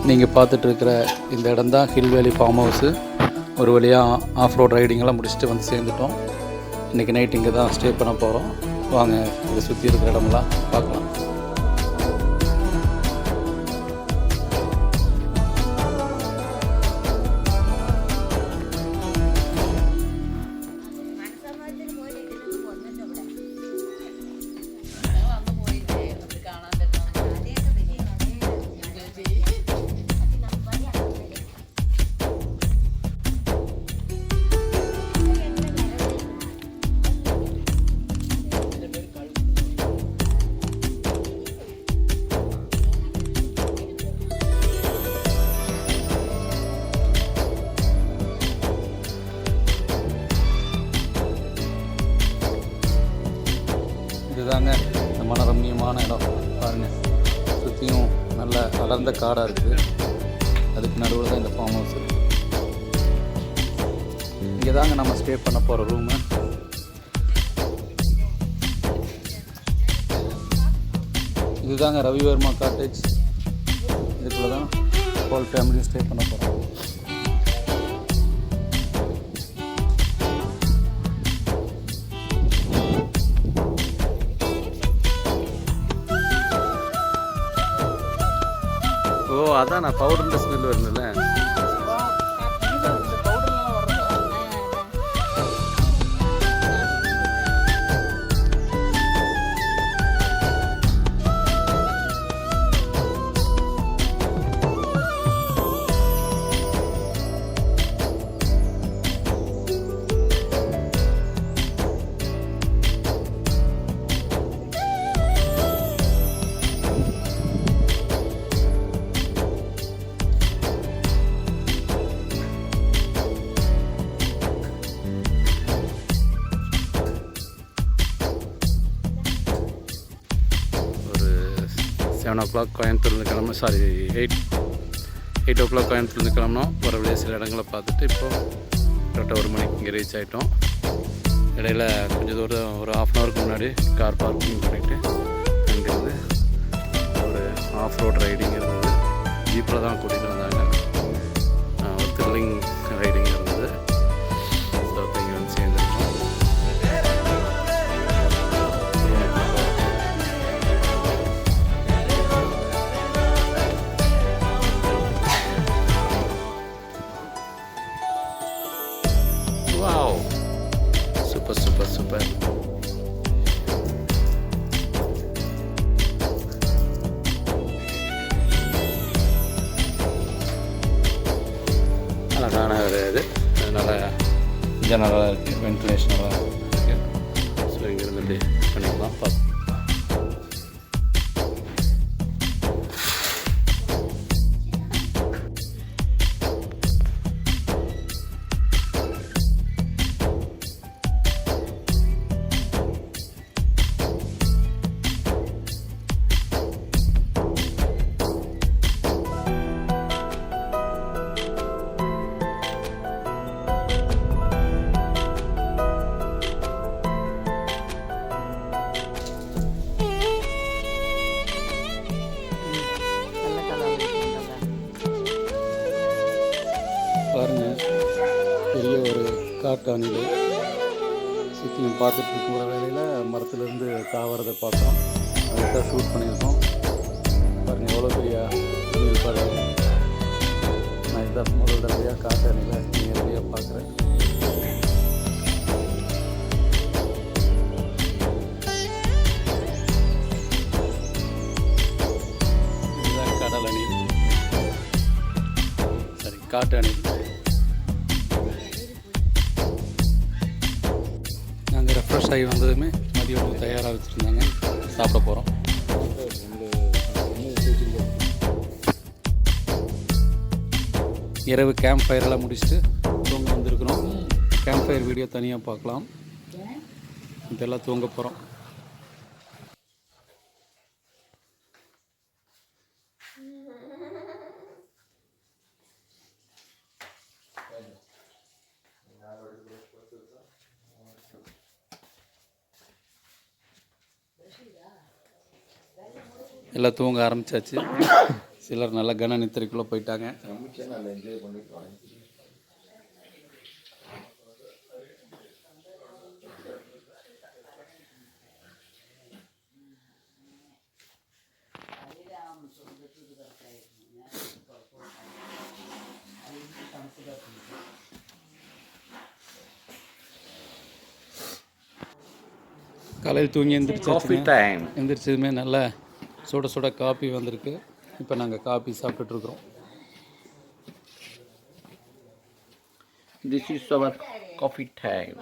நீங்கள் பார்த்துட்ருக்கிற இந்த இடம் தான் ஹில் வேலி ஃபார்ம் ஹவுஸு. ஒரு வழியாக ஆஃப் ரோட் ரைடிங்கெல்லாம் முடிச்சுட்டு வந்து சேர்ந்துட்டோம். இன்றைக்கி நைட் இங்கே தான் ஸ்டே பண்ண போகிறோம். வாங்க இதை சுற்றி இருக்கிற இடமெல்லாம் பார்க்கலாம். இதுதாங்க இந்த மனரம்யமான இடம் பாருங்கள். சுற்றியும் நல்ல அடர்ந்த காடாக இருக்குது. அதுக்கு நடுவில் தான் இந்த ஃபார்ம் ஹவுஸ் இருக்குது. இங்கே தாங்க நம்ம ஸ்டே பண்ண போகிற ரூமு. இதுதாங்க ரவிவர்மா காட்டேஜ். இதுக்குள்ளே தான் ஹோல் ஃபேமிலியும் ஸ்டே பண்ண போகிறோம். ஓ அதான் நான் பவுடர்ன்ற ஸ்மெல் வருதுல்ல. ஒரு 7 o'clock கோயம்புத்தூர்லேருந்து கிளம்பணும். சாரி 8 o'clock கோயம்புத்தூர்லேருந்து கிளம்பணும். ஒரு வழியாக சில இடங்களை பார்த்துட்டு இப்போது கரெக்டாக 1 மணிக்கு இங்கே ரீச் ஆகிட்டோம். இடையில கொஞ்சம் தூரம் ஒரு ½ hourக்கு முன்னாடி கார் பார்க்கிங் பண்ணிவிட்டு அங்கேருந்து ஒரு ஆஃப் ரோட் ரைடிங் இருந்தது. ஜீப்பில் தான் கூட்டிகிட்டு வந்தாங்க. ஒரு த்ரில்லிங் ரைடிங் இருந்தது. ஸோ இப்போ இங்கே வந்து சேர்ந்துருக்கோம். Wow, super super super. அழகான ஒரு இது. அதனால் ஜெனரலாக இருக்குது, வென்டிலேஷனலாக இருக்குது. ஸோ இங்கேருந்து இப்படி பண்ணிக்கலாம். பார்த்து பாருங்கள், பெரிய ஒரு காட்டு அணில் சுற்றியும் பார்த்துட்டு இருக்கிற வேலையில் மரத்துலேருந்து தாவறதை பார்க்குறோம். அதை தான் ஷூட் பண்ணியிருக்கோம். பாருங்கள் எவ்வளோ பெரிய அணில் பாருங்க. நான் இதான் முதல் தடவையாக காட்டு அணிலை நேரடியாக பார்க்குறேன். இதுதான் கடல் அணில், சரி காட்டு அணில். நாங்கள் ரெஃப்ரெஷ் ஆகி வந்ததுமே மதிய உணவு தயாராக வச்சுருந்தாங்க. சாப்பிட போகிறோம். இரவு கேம்ப் ஃபயரெல்லாம் முடிச்சுட்டு தூங்க வந்திருக்கிறோம். கேம்ப் ஃபயர் வீடியோ தனியாக பார்க்கலாம். இதெல்லாம் தூங்க போகிறோம். எல்லாம் தூங்க ஆரம்பித்தாச்சு. சிலர் நல்ல கன நித்திரைக்குள்ளே போயிட்டாங்க. நல்லா என்ஜாய் பண்ணிருக்கோம். காலையில் தூங்கி காஃபி டைம். எந்திரிச்சதுமே நல்லா சுட சுட காஃபி வந்திருக்கு. இப்போ நாங்கள் coffee சாப்பிட்டுட்ருக்குறோம். This is our coffee time.